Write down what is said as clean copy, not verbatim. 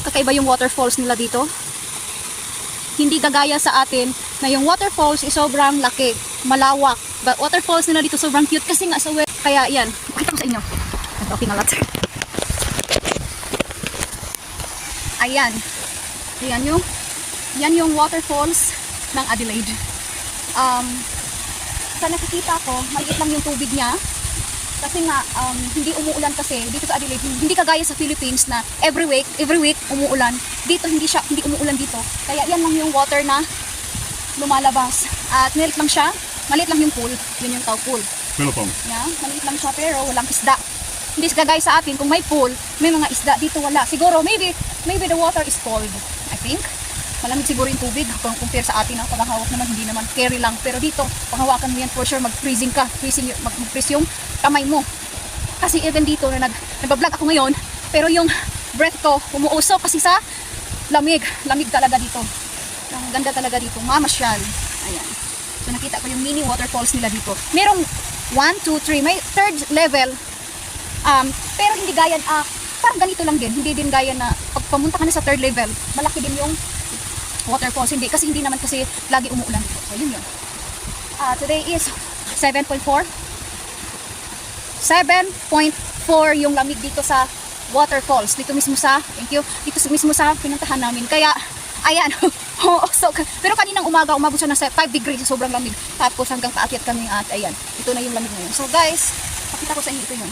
kakaiba yung waterfalls nila dito. Hindi gagaya sa atin na yung waterfalls is sobrang laki, malawak. But waterfalls nila dito sobrang cute kasi nga sa wet. Kaya yan, pakita ko sa inyo. I'm talking a lot. Ayan. Yan yung waterfalls ng Adelaide. Sa nakikita ko, maliit lang yung tubig niya. Kasi nga, hindi umuulan kasi dito sa Adelaide. Hindi kagaya sa Philippines na every week umuulan. Dito hindi umuulan dito. Kaya yan lang yung water na lumalabas. At maliit lang siya. Maliit lang yung pool. Yun yung tao pool. Yeah, maliit lang siya pero walang isda. Hindi kagaya sa atin, kung may pool, may mga isda. Dito wala. Siguro, maybe the water is cold. I think. Malamig siguro yung tubig kung compare sa atin. Paghahawak naman, hindi naman, carry lang. Pero dito, panghawakan mo yan, for sure, mag-freezing ka. Mag-freeze yung kamay mo. Kasi even dito, na nag-vlog ako ngayon, pero yung breath ko, umuusok kasi sa lamig. Lamig talaga dito. Ang ganda talaga dito. Mamasyal. Ayan. So, nakita ko yung mini waterfalls nila dito. Merong 1, 2, 3. May third level. Pero hindi gaya, parang ganito lang din. Hindi din gaya na, pag pumunta ka na sa third level, malaki din yung waterfalls. Hindi, kasi hindi naman kasi lagi umuulan. So, yun yun. Today is 7.4. 7.4 yung lamig dito sa waterfalls. Dito mismo sa, thank you, dito mismo sa pinuntahan namin. Kaya, ayan. So, pero kaninang umaga, umabot siya ng 5 degrees, sobrang lamig. Tapos hanggang paakyat kami at ayan. Ito na yung lamig ngayon. So guys, pakita ko sa inyo ito yun.